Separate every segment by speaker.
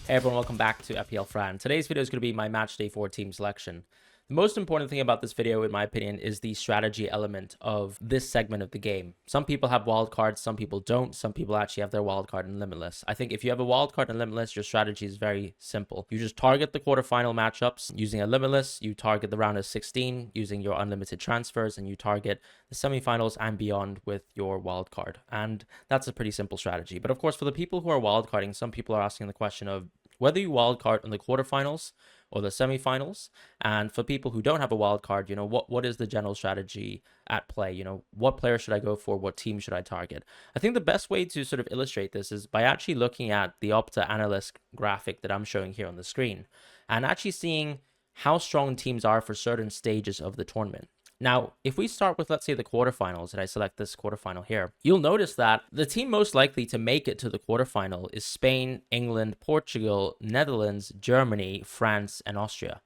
Speaker 1: Hey everyone, welcome back to FPL Fran. Today's video is going to be my matchday 4 team selection. The most important thing about this video, in my opinion, is the strategy element of this segment of the game. Some people have wildcards, some people don't. Some people actually have their wildcard in Limitless. I think if you have a wildcard in Limitless, your strategy is very simple. You just target the quarterfinal matchups using a Limitless, you target the round of 16 using your unlimited transfers, and you target the semifinals and beyond with your wildcard. And that's a pretty simple strategy. But of course, for the people who are wildcarding, some people are asking the question of whether you wildcard in the quarterfinals or the semifinals. And for people who don't have a wild card, what is the general strategy at play? What player should I go for? What team should I target? I think the best way to sort of illustrate this is by actually looking at the Opta analyst graphic that I'm showing here on the screen and actually seeing how strong teams are for certain stages of the tournament. Now, if we start with, let's say, the quarterfinals, and I select this quarterfinal here, you'll notice that the team most likely to make it to the quarterfinal is Spain, England, Portugal, Netherlands, Germany, France, and Austria.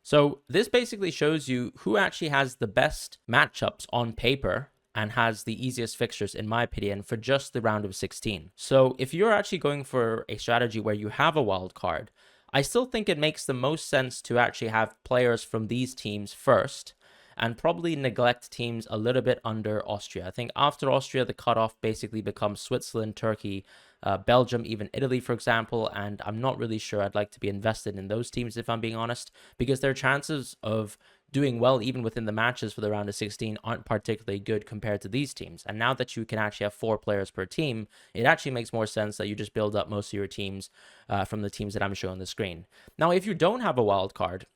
Speaker 1: So this basically shows you who actually has the best matchups on paper and has the easiest fixtures, in my opinion, for just the round of 16. So if you're actually going for a strategy where you have a wild card, I still think it makes the most sense to actually have players from these teams first and probably neglect teams a little bit under Austria. I think after Austria, the cutoff basically becomes Switzerland, Turkey, Belgium, even Italy, for example, and I'm not really sure I'd like to be invested in those teams, if I'm being honest, because their chances of doing well even within the matches for the round of 16 aren't particularly good compared to these teams. And now that you can actually have 4 players per team, it actually makes more sense that you just build up most of your teams from the teams that I'm showing on the screen. Now, if you don't have a wild card,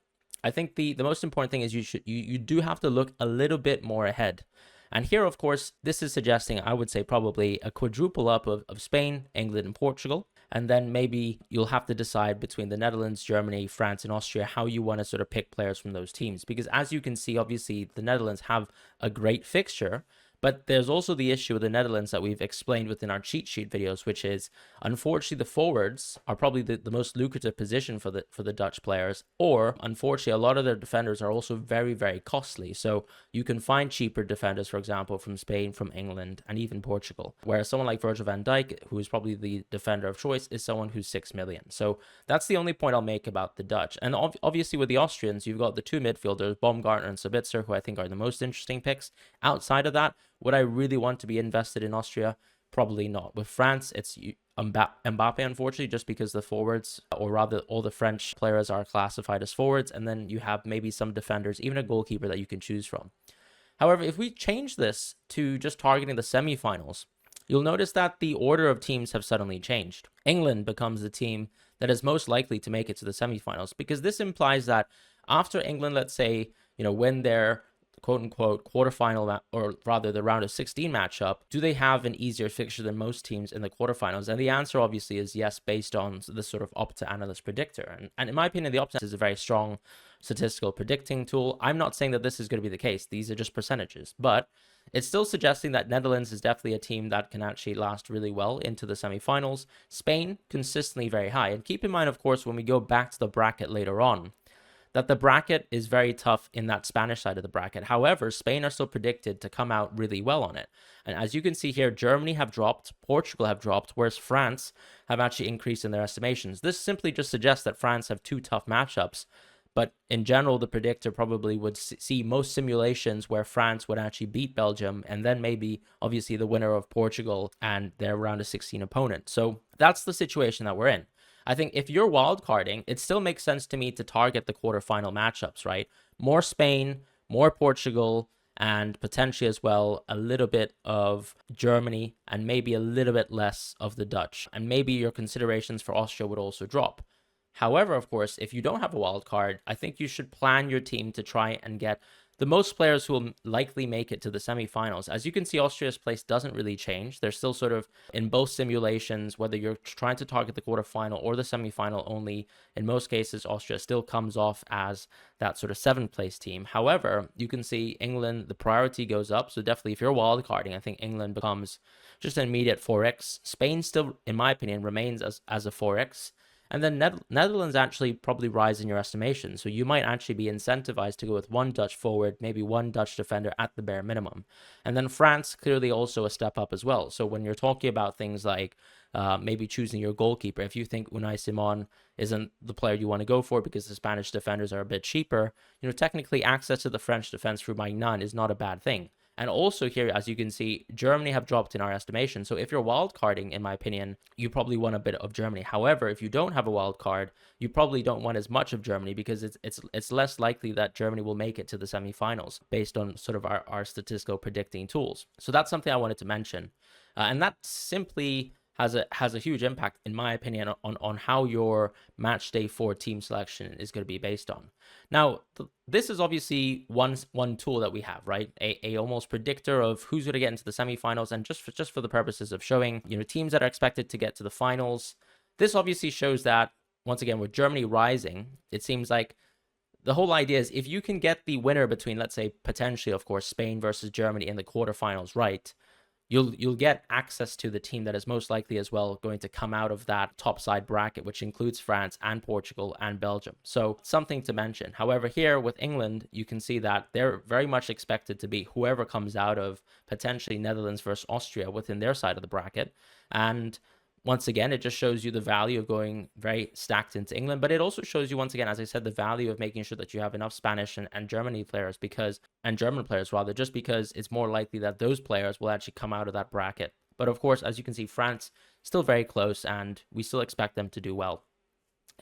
Speaker 1: I think the most important thing is you do have to look a little bit more ahead. And here, of course, this is suggesting, I would say, probably a quadruple up of Spain, England, and Portugal. And then maybe you'll have to decide between the Netherlands, Germany, France, and Austria how you want to sort of pick players from those teams. Because as you can see, obviously, the Netherlands have a great fixture. But there's also the issue with the Netherlands that we've explained within our cheat sheet videos, which is, unfortunately, the forwards are probably the most lucrative position for the Dutch players. Or, unfortunately, a lot of their defenders are also very, very costly. So you can find cheaper defenders, for example, from Spain, from England, and even Portugal. Whereas someone like Virgil van Dijk, who is probably the defender of choice, is someone who's 6 million. So that's the only point I'll make about the Dutch. And obviously, with the Austrians, you've got the 2 midfielders, Baumgartner and Sabitzer, who I think are the most interesting picks. Outside of that, would I really want to be invested in Austria? Probably not. With France, it's Mbappe, unfortunately, just because the forwards, or rather all the French players are classified as forwards, and then you have maybe some defenders, even a goalkeeper that you can choose from. However, if we change this to just targeting the semifinals, you'll notice that the order of teams have suddenly changed. England becomes the team that is most likely to make it to the semifinals, because this implies that after England, let's say, win their quote-unquote quarterfinal, or rather the round of 16 matchup, do they have an easier fixture than most teams in the quarterfinals? And the answer obviously is yes, based on the sort of Opta analyst predictor. And in my opinion, the Opta is a very strong statistical predicting tool. I'm not saying that this is going to be the case. These are just percentages, but it's still suggesting that Netherlands is definitely a team that can actually last really well into the semifinals. Spain, consistently very high. And keep in mind, of course, when we go back to the bracket later on, that the bracket is very tough in that Spanish side of the bracket. However, Spain are still predicted to come out really well on it. And as you can see here, Germany have dropped, Portugal have dropped, whereas France have actually increased in their estimations. This simply just suggests that France have 2 tough matchups. But in general, the predictor probably would see most simulations where France would actually beat Belgium, and then maybe, obviously, the winner of Portugal and their round of 16 opponent. So that's the situation that we're in. I think if you're wildcarding, it still makes sense to me to target the quarterfinal matchups, right? More Spain, more Portugal, and potentially as well a little bit of Germany, and maybe a little bit less of the Dutch. And maybe your considerations for Austria would also drop. However, of course, if you don't have a wild card, I think you should plan your team to try and get the most players who will likely make it to the semifinals. As you can see, Austria's place doesn't really change. They're still sort of in both simulations, whether you're trying to target the quarterfinal or the semifinal only. In most cases, Austria still comes off as that sort of 7th place team. However, you can see England, the priority goes up. So definitely, if you're wildcarding, I think England becomes just an immediate 4x. Spain still, in my opinion, remains as a 4x. And then Netherlands actually probably rise in your estimation. So you might actually be incentivized to go with one Dutch forward, maybe one Dutch defender at the bare minimum. And then France, clearly also a step up as well. So when you're talking about things like maybe choosing your goalkeeper, if you think Unai Simon isn't the player you want to go for because the Spanish defenders are a bit cheaper, technically access to the French defense through Magnan is not a bad thing. And also here, as you can see, Germany have dropped in our estimation. So if you're wildcarding, in my opinion, you probably want a bit of Germany. However, if you don't have a wild card, you probably don't want as much of Germany because it's less likely that Germany will make it to the semifinals based on sort of our statistical predicting tools. So that's something I wanted to mention. And that simply has a huge impact, in my opinion, on how your match day 4 team selection is going to be based on. Now, this is obviously one tool that we have, right? A almost predictor of who's going to get into the semifinals, and just for the purposes of showing, teams that are expected to get to the finals. This obviously shows that, once again, with Germany rising, it seems like the whole idea is if you can get the winner between, let's say, potentially, of course, Spain versus Germany in the quarterfinals, right? You'll get access to the team that is most likely as well going to come out of that top side bracket, which includes France and Portugal and Belgium. So something to mention. However, here with England, you can see that they're very much expected to be whoever comes out of potentially Netherlands versus Austria within their side of the bracket. And once again, it just shows you the value of going very stacked into England, but it also shows you, once again, as I said, the value of making sure that you have enough Spanish and German players just because it's more likely that those players will actually come out of that bracket. But of course, as you can see, France still very close, and we still expect them to do well.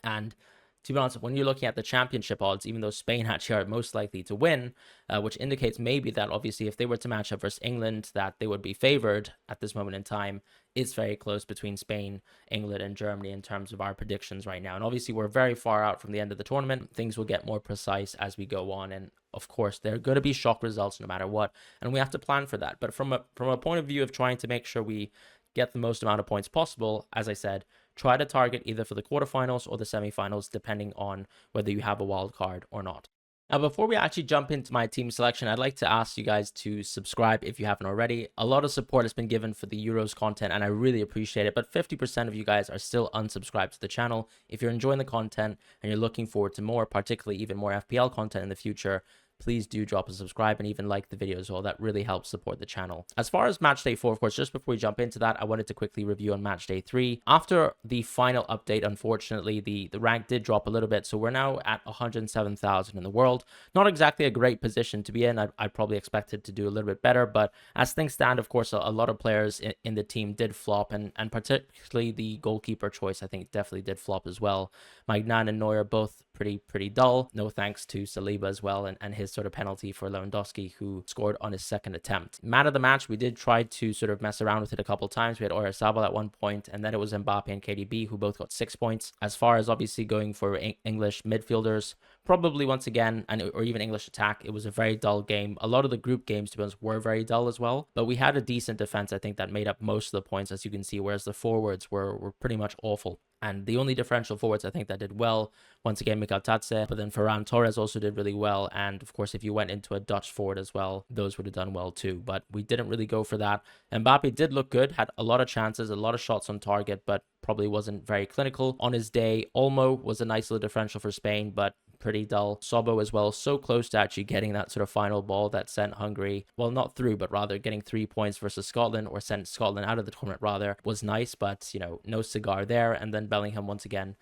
Speaker 1: And to be honest, when you're looking at the championship odds, even though Spain actually are most likely to win, which indicates maybe that obviously if they were to match up versus England, that they would be favored at this moment in time, it's very close between Spain, England, and Germany in terms of our predictions right now. And obviously we're very far out from the end of the tournament. Things will get more precise as we go on. And of course, there are going to be shock results no matter what. And we have to plan for that. But from a point of view of trying to make sure we get the most amount of points possible, as I said, try to target either for the quarterfinals or the semifinals, depending on whether you have a wild card or not. Now, before we actually jump into my team selection, I'd like to ask you guys to subscribe if you haven't already. A lot of support has been given for the Euros content, and I really appreciate it, but 50% of you guys are still unsubscribed to the channel. If you're enjoying the content and you're looking forward to more, particularly even more FPL content in the future, please do drop a subscribe and even like the video as well. That really helps support the channel. As far as match day 4, of course, just before we jump into that, I wanted to quickly review on match day 3. After the final update, unfortunately, the rank did drop a little bit. So we're now at 107,000 in the world. Not exactly a great position to be in. I probably expected to do a little bit better. But as things stand, of course, a lot of players in the team did flop. And particularly the goalkeeper choice, I think, definitely did flop as well. Magnan and Neuer both pretty dull. No thanks to Saliba as well and his sort of penalty for Lewandowski, who scored on his second attempt. Man of the match, we did try to sort of mess around with it a couple times. We had Oyarzabal at one point, and then it was Mbappe and KDB who both got 6 points. As far as obviously going for English midfielders, probably once again, or even English attack, it was a very dull game. A lot of the group games, to be honest, were very dull as well, but we had a decent defense, I think, that made up most of the points, as you can see, whereas the forwards were pretty much awful. And the only differential forwards I think that did well, once again, Mikel Tatze, but then Ferran Torres also did really well. And of course, if you went into a Dutch forward as well, those would have done well too. But we didn't really go for that. Mbappe did look good, had a lot of chances, a lot of shots on target, but probably wasn't very clinical on his day. Olmo was a nice little differential for Spain, but pretty dull. Sobo as well, so close to actually getting that sort of final ball that sent Hungary, well, not through, but rather getting 3 points versus Scotland, or sent Scotland out of the tournament rather, was nice, but no cigar there. And then Bellingham once again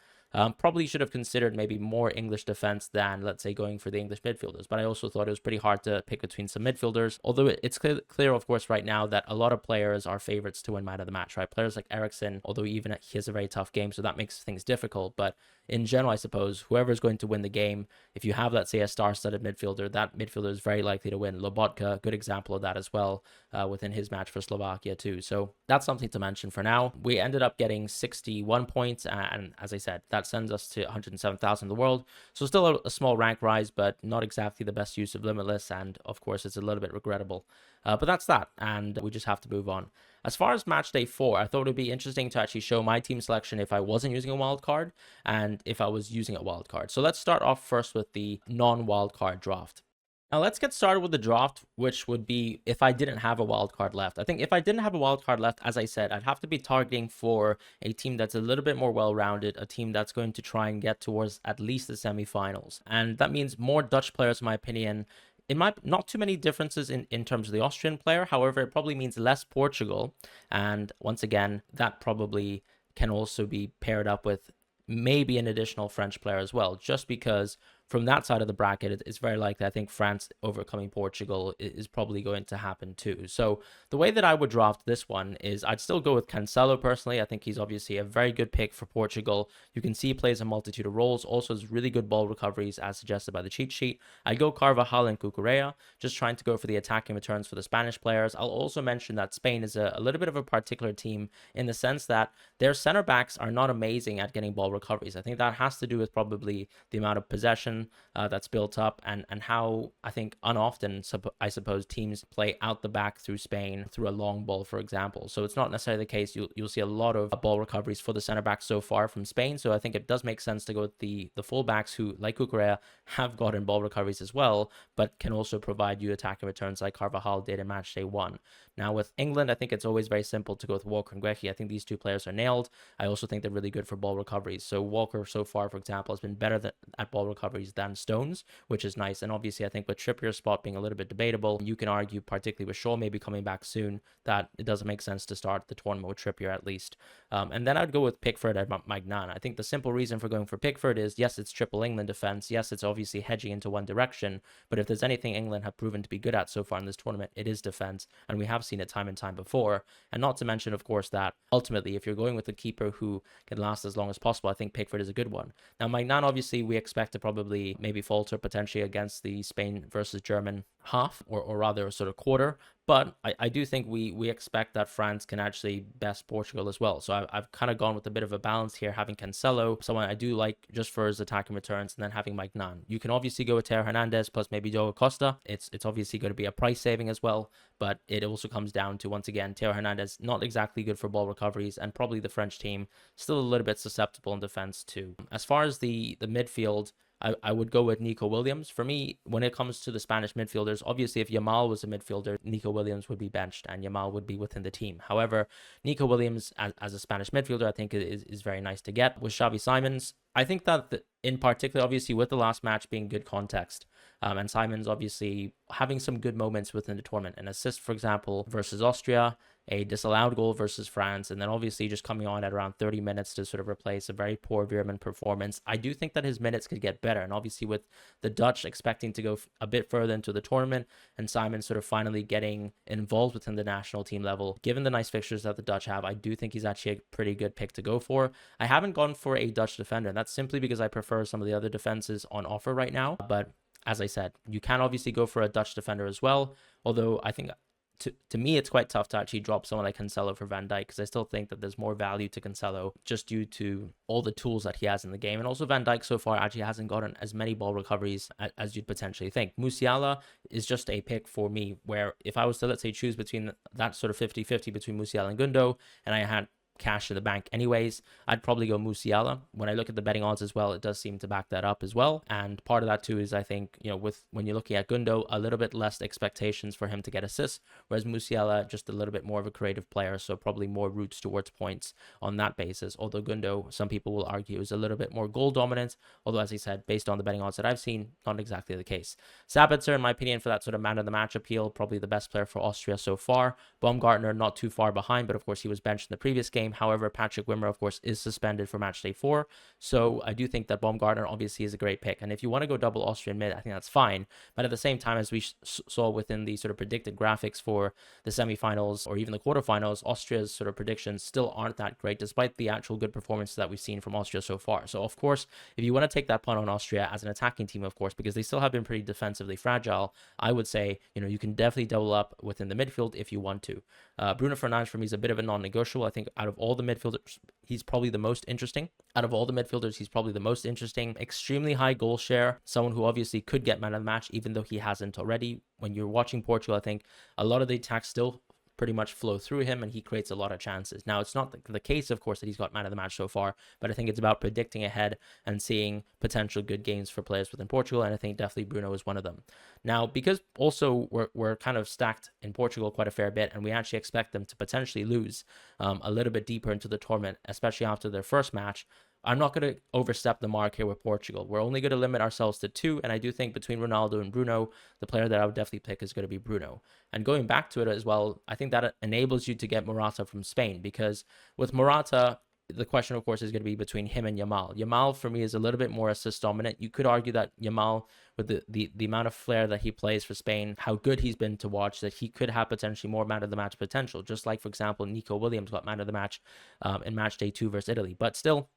Speaker 1: probably should have considered maybe more English defense than, let's say, going for the English midfielders. But I also thought it was pretty hard to pick between some midfielders. Although it's clear, of course, right now that a lot of players are favorites to win man of the match, right? Players like Eriksen, although even he has a very tough game, so that makes things difficult. But in general, I suppose, whoever is going to win the game, if you have, let's say, a star-studded midfielder, that midfielder is very likely to win. Lobotka, good example of that as well, within his match for Slovakia too. So that's something to mention for now. We ended up getting 61 points, and as I said, that sends us to 107,000 in the world. So still a small rank rise, but not exactly the best use of Limitless, and of course, it's a little bit regrettable. But that's that, and we just have to move on. As far as match day 4, I thought it would be interesting to actually show my team selection if I wasn't using a wild card and if I was using a wild card. So let's start off first with the non-wild card draft. Now let's get started with the draft, which would be if I didn't have a wild card left. I think if I didn't have a wild card left, as I said, I'd have to be targeting for a team that's a little bit more well-rounded, a team that's going to try and get towards at least the semifinals. And that means more Dutch players, in my opinion. It might not too many differences in terms of the Austrian player. However, it probably means less Portugal. And once again, that probably can also be paired up with maybe an additional French player as well, just because from that side of the bracket, it's very likely I think France overcoming Portugal is probably going to happen too. So the way that I would draft this one is I'd still go with Cancelo personally. I think he's obviously a very good pick for Portugal. You can see he plays a multitude of roles, also has really good ball recoveries as suggested by the cheat sheet. I go Carvajal and Cucurella, just trying to go for the attacking returns for the Spanish players. I'll also mention that Spain is a little bit of a particular team in the sense that their center backs are not amazing at getting ball recoveries. I think that has to do with probably the amount of possession that's built up and how I think unoften I suppose teams play out the back through Spain through a long ball, for example. So it's not necessarily the case. You'll see a lot of ball recoveries for the center backs so far from Spain. So I think it does make sense to go with the full backs who, like Cucurella, have gotten ball recoveries as well, but can also provide you attacking returns like Carvajal did in matchday 1. Now with England, I think it's always very simple to go with Walker and Guehi. I think these two players are nailed. I also think they're really good for ball recoveries. So Walker so far, for example, has been better at ball recoveries than Stones, which is nice. And obviously, I think with Trippier's spot being a little bit debatable, you can argue, particularly with Shaw maybe coming back soon, that it doesn't make sense to start the tournament with Trippier at least. And then I'd go with Pickford at Magnan. I think the simple reason for going for Pickford is, yes, it's triple England defense. Yes, it's obviously hedging into one direction. But if there's anything England have proven to be good at so far in this tournament, it is defense. And we have seen it time and time before. And not to mention, of course, that ultimately, if you're going with a keeper who can last as long as possible, I think Pickford is a good one. Now, Magnan, obviously, we expect to probably maybe falter potentially against the Spain versus German half, or rather a sort of quarter. But I do think we expect that France can actually best Portugal as well. So I've kind of gone with a bit of a balance here, having Cancelo, someone I do like just for his attacking returns, and then having Magnan. You can obviously go with Teo Hernandez plus maybe Diogo Costa. It's obviously going to be a price saving as well, but it also comes down to, once again, Teo Hernandez, not exactly good for ball recoveries, and probably the French team still a little bit susceptible in defense too. As far as the midfield, I would go with Nico Williams. For me, when it comes to the Spanish midfielders, obviously if Yamal was a midfielder, Nico Williams would be benched and Yamal would be within the team. However, Nico Williams as a Spanish midfielder, I think is very nice to get. With Xavi Simons, I think that in particular, obviously with the last match being good context, and Simons obviously having some good moments within the tournament, an assist, for example, versus Austria, a disallowed goal versus France, and then obviously just coming on at around 30 minutes to sort of replace a very poor Veerman performance. I do think that his minutes could get better, and obviously with the Dutch expecting to go a bit further into the tournament, and Simon sort of finally getting involved within the national team level, given the nice fixtures that the Dutch have, I do think he's actually a pretty good pick to go for. I haven't gone for a Dutch defender, and that's simply because I prefer some of the other defenses on offer right now, but as I said, you can obviously go for a Dutch defender as well, although I think to me, it's quite tough to actually drop someone like Cancelo for Van Dijk, because I still think that there's more value to Cancelo just due to all the tools that he has in the game. And also Van Dijk so far actually hasn't gotten as many ball recoveries as you'd potentially think. Musiala is just a pick for me where if I was to, let's say, choose between that sort of 50-50 between Musiala and Gundo, and I had cash in the bank anyways, I'd probably go Musiala. When I look at the betting odds as well, it does seem to back that up as well. And part of that too is I think, with when you're looking at Gundo, a little bit less expectations for him to get assists, whereas Musiala just a little bit more of a creative player, so probably more routes towards points on that basis. Although Gundo, some people will argue, is a little bit more goal dominant, although as I said, based on the betting odds that I've seen, not exactly the case. Sabitzer, in my opinion, for that sort of man of the match appeal, probably the best player for Austria so far. Baumgartner not too far behind, but of course he was benched in the previous game. However, Patrick Wimmer, of course, is suspended for matchday 4. So I do think that Baumgartner obviously is a great pick. And if you want to go double Austrian mid, I think that's fine. But at the same time, as we saw within the sort of predicted graphics for the semifinals or even the quarterfinals, Austria's sort of predictions still aren't that great, despite the actual good performances that we've seen from Austria so far. So of course, if you want to take that punt on Austria as an attacking team, of course, because they still have been pretty defensively fragile, I would say, you can definitely double up within the midfield if you want to. Bruno Fernandes for me is a bit of a non-negotiable. I think out of all the midfielders, he's probably the most interesting. Extremely high goal share. Someone who obviously could get man of the match, even though he hasn't already. When you're watching Portugal, I think a lot of the attacks still pretty much flow through him and he creates a lot of chances. Now, it's not the case, of course, that he's got man of the match so far, but I think it's about predicting ahead and seeing potential good games for players within Portugal, and I think definitely Bruno is one of them. Now, because also we're kind of stacked in Portugal quite a fair bit, and we actually expect them to potentially lose a little bit deeper into the tournament, especially after their first match, I'm not going to overstep the mark here with Portugal. We're only going to limit ourselves to 2, and I do think between Ronaldo and Bruno, the player that I would definitely pick is going to be Bruno. And going back to it as well, I think that enables you to get Morata from Spain, because with Morata, the question, of course, is going to be between him and Yamal. Yamal, for me, is a little bit more assist dominant. You could argue that Yamal, with the amount of flair that he plays for Spain, how good he's been to watch, that he could have potentially more man of the match potential, just like, for example, Nico Williams got man of the match in match day 2 versus Italy. But still,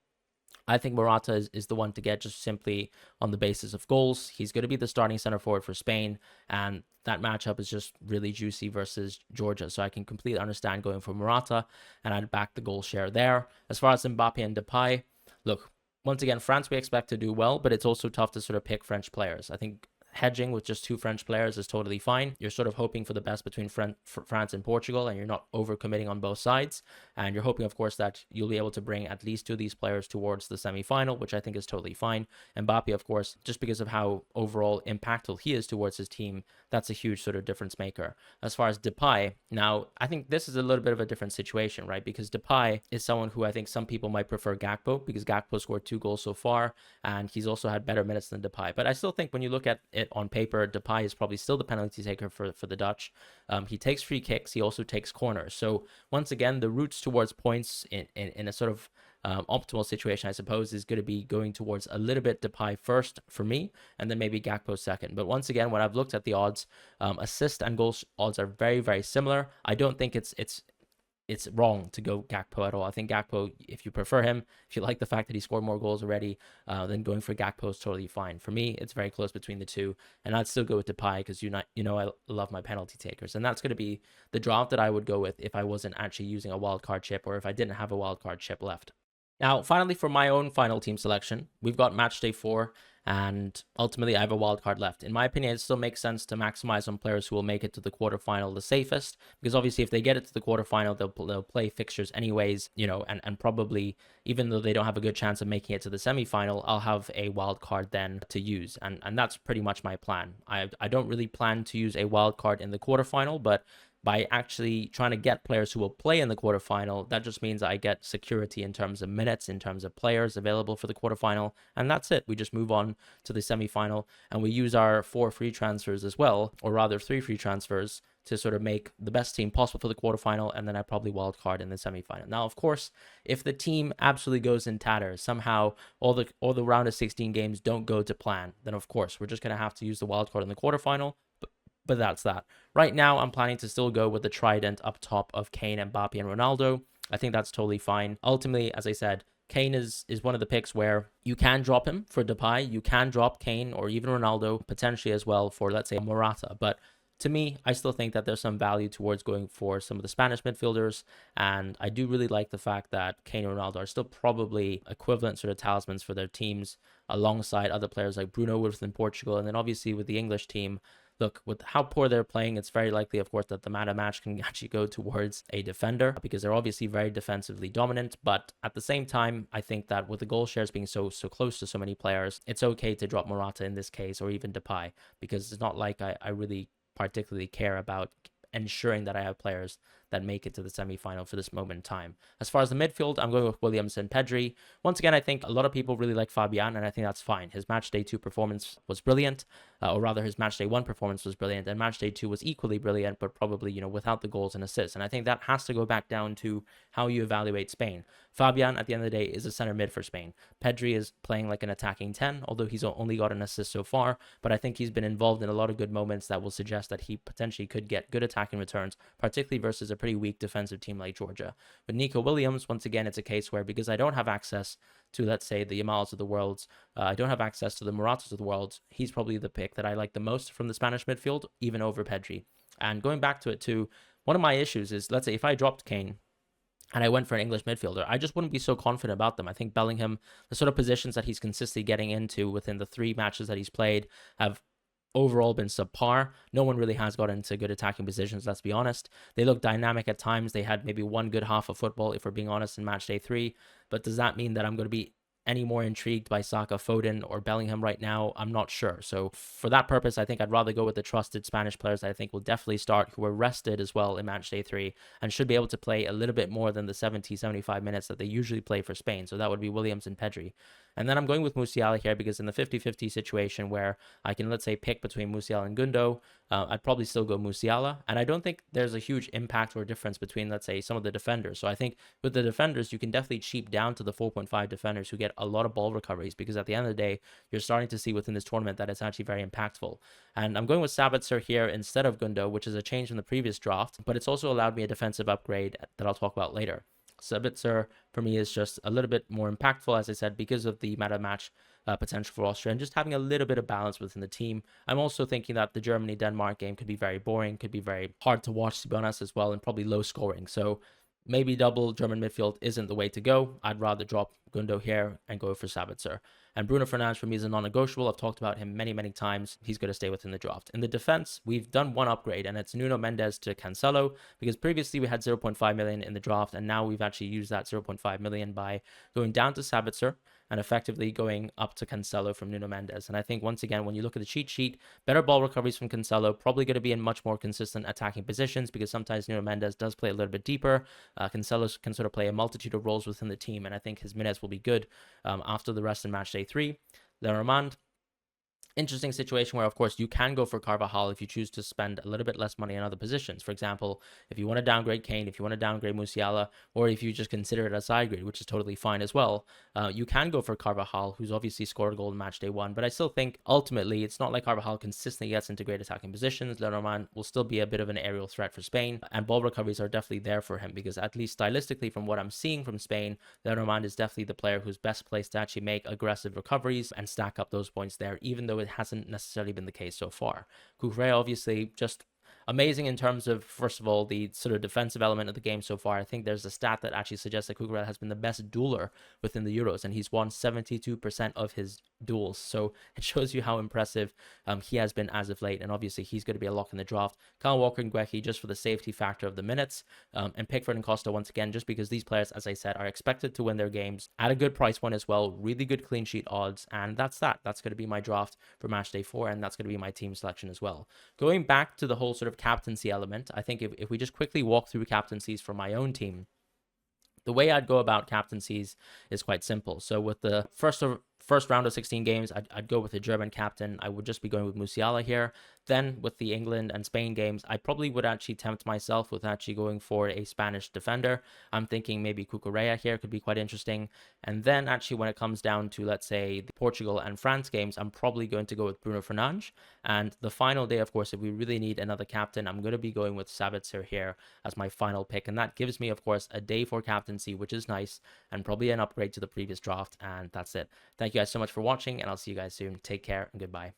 Speaker 1: I think Morata is the one to get, just simply on the basis of goals. He's going to be the starting center forward for Spain, and that matchup is just really juicy versus Georgia. So I can completely understand going for Morata, and I'd back the goal share there. As far as Mbappe and Depay, look, once again, France we expect to do well, but it's also tough to sort of pick French players. I think hedging with just 2 French players is totally fine. You're sort of hoping for the best between France and Portugal, and you're not overcommitting on both sides. And you're hoping, of course, that you'll be able to bring at least 2 of these players towards the semi-final, which I think is totally fine. Mbappe, of course, just because of how overall impactful he is towards his team, that's a huge sort of difference maker. As far as Depay, now, I think this is a little bit of a different situation, right? Because Depay is someone who I think some people might prefer Gakpo, because Gakpo scored 2 goals so far, and he's also had better minutes than Depay. But I still think when you look at it on paper, Depay is probably still the penalty taker for the Dutch. He takes free kicks. He also takes corners. So once again, the routes towards points in a sort of optimal situation, I suppose, is going to be going towards a little bit Depay first for me, and then maybe Gakpo second. But once again, when I've looked at the odds, assist and goal odds are very, very similar. I don't think it's wrong to go Gakpo at all. I think Gakpo, if you prefer him, if you like the fact that he scored more goals already, then going for Gakpo is totally fine. For me, it's very close between the 2, and I'd still go with Depay because I love my penalty takers, and that's going to be the draft that I would go with if I wasn't actually using a wildcard chip, or if I didn't have a wildcard chip left. Now, finally, for my own final team selection, we've got match day 4, and ultimately I have a wild card left. In my opinion, it still makes sense to maximize on players who will make it to the quarterfinal the safest, because obviously if they get it to the quarterfinal, they'll play fixtures anyways, and probably, even though they don't have a good chance of making it to the semifinal, I'll have a wild card then to use, and that's pretty much my plan. I don't really plan to use a wild card in the quarterfinal, but by actually trying to get players who will play in the quarterfinal, that just means I get security in terms of minutes, in terms of players available for the quarterfinal, and that's it. We just move on to the semifinal, and we use our 4 free transfers as well, or rather 3 free transfers, to sort of make the best team possible for the quarterfinal, and then I probably wildcard in the semifinal. Now, of course, if the team absolutely goes in tatters, somehow all the round of 16 games don't go to plan, then of course we're just going to have to use the wildcard in the quarterfinal. But that's that. Right now, I'm planning to still go with the trident up top of Kane, Mbappe, and Ronaldo. I think that's totally fine. Ultimately, as I said, Kane is one of the picks where you can drop him for Depay. You can drop Kane or even Ronaldo potentially as well for, let's say, Morata. But to me, I still think that there's some value towards going for some of the Spanish midfielders. And I do really like the fact that Kane and Ronaldo are still probably equivalent sort of talismans for their teams, alongside other players like Bruno within Portugal. And then obviously with the English team, look, with how poor they're playing, it's very likely, of course, that the man of match can actually go towards a defender, because they're obviously very defensively dominant. But at the same time, I think that with the goal shares being so close to so many players, it's okay to drop Morata in this case, or even Depay, because it's not like I really particularly care about ensuring that I have players that make it to the semi-final for this moment in time. As far as the midfield, I'm going with Williams and Pedri. Once again, I think a lot of people really like Fabian, and I think that's fine. His match day 2 performance was brilliant, or rather his match day 1 performance was brilliant, and match day 2 was equally brilliant, but probably, without the goals and assists. And I think that has to go back down to how you evaluate Spain. Fabian, at the end of the day, is a center mid for Spain. Pedri is playing like an attacking 10, although he's only got an assist so far, but I think he's been involved in a lot of good moments that will suggest that he potentially could get good attacking returns, particularly versus a pretty weak defensive team like Georgia. With Nico Williams, once again, it's a case where, because I don't have access to, let's say, the Yamals of the world, I don't have access to the Moratas of the world, he's probably the pick that I like the most from the Spanish midfield, even over Pedri. And going back to it too, one of my issues is, let's say, if I dropped Kane and I went for an English midfielder, I just wouldn't be so confident about them. I think Bellingham, the sort of positions that he's consistently getting into within the 3 matches that he's played, have overall been subpar. No one really has got into good attacking positions, let's be honest. They look dynamic at times. They had maybe one good half of football, if we're being honest, in match day 3. But does that mean that I'm going to be any more intrigued by Saka, Foden, or Bellingham right now? I'm not sure. So for that purpose, I think I'd rather go with the trusted Spanish players that I think will definitely start, who are rested as well in match day 3 and should be able to play a little bit more than the 75 minutes that they usually play for Spain. So that would be Williams and Pedri. And then I'm going with Musiala here because in the 50-50 situation where I can, let's say, pick between Musiala and Gundo, I'd probably still go Musiala. And I don't think there's a huge impact or difference between, let's say, some of the defenders. So I think with the defenders, you can definitely cheap down to the 4.5 defenders who get a lot of ball recoveries, because at the end of the day, you're starting to see within this tournament that it's actually very impactful. And I'm going with Sabitzer here instead of Gundo, which is a change from the previous draft, but it's also allowed me a defensive upgrade that I'll talk about later. Sabitzer for me is just a little bit more impactful, as I said, because of the meta match potential for Austria and just having a little bit of balance within the team. I'm also thinking that the Germany-Denmark game could be very boring, could be very hard to watch, to be honest, as well, and probably low scoring. So maybe double German midfield isn't the way to go. I'd rather drop Gundo here and go for Sabitzer. And Bruno Fernandes for me is a non-negotiable. I've talked about him many, many times. He's going to stay within the draft. In the defense, we've done one upgrade, and it's Nuno Mendes to Cancelo, because previously we had 0.5 million in the draft, and now we've actually used that 0.5 million by going down to Sabitzer and effectively going up to Cancelo from Nuno Mendes. And I think, once again, when you look at the cheat sheet, better ball recoveries from Cancelo, probably going to be in much more consistent attacking positions, because sometimes Nuno Mendes does play a little bit deeper. Cancelo can sort of play a multitude of roles within the team, and I think his minutes will be good after the rest in match day 3. Lenormand, interesting situation where, of course, you can go for Carvajal if you choose to spend a little bit less money on other positions. For example, if you want to downgrade Kane, if you want to downgrade Musiala, or if you just consider it a side grade, which is totally fine as well, you can go for Carvajal, who's obviously scored a goal in match day 1. But I still think ultimately it's not like Carvajal consistently gets into great attacking positions. Lenormand will still be a bit of an aerial threat for Spain, and ball recoveries are definitely there for him, because at least stylistically, from what I'm seeing from Spain, Lenormand is definitely the player who's best placed to actually make aggressive recoveries and stack up those points there, even though it hasn't necessarily been the case so far. Cucurella, obviously, just amazing in terms of, first of all, the sort of defensive element of the game so far. I think there's a stat that actually suggests that Cucurella has been the best dueler within the Euros, and he's won 72% of his duels. So it shows you how impressive he has been as of late, and obviously he's going to be a lock in the draft. Kyle Walker and Guehi just for the safety factor of the minutes, and Pickford and Costa once again, just because these players, as I said, are expected to win their games at a good price point as well, really good clean sheet odds, and that's going to be my draft for match day 4, and that's going to be my team selection as well. Going back to the whole sort of captaincy element, I think if we just quickly walk through captaincies for my own team, the way I'd go about captaincies is quite simple. So with the first round of 16 games, I'd go with the German captain. I would just be going with Musiala here. Then with the England and Spain games, I probably would actually tempt myself with actually going for a Spanish defender. I'm thinking maybe Cucurella here could be quite interesting. And then actually when it comes down to, let's say, the Portugal and France games, I'm probably going to go with Bruno Fernandes. And the final day, of course, if we really need another captain, I'm going to be going with Sabitzer here as my final pick. And that gives me, of course, a day 4 captaincy, which is nice, and probably an upgrade to the previous draft. And that's it. Thank you guys so much for watching, and I'll see you guys soon. Take care and goodbye.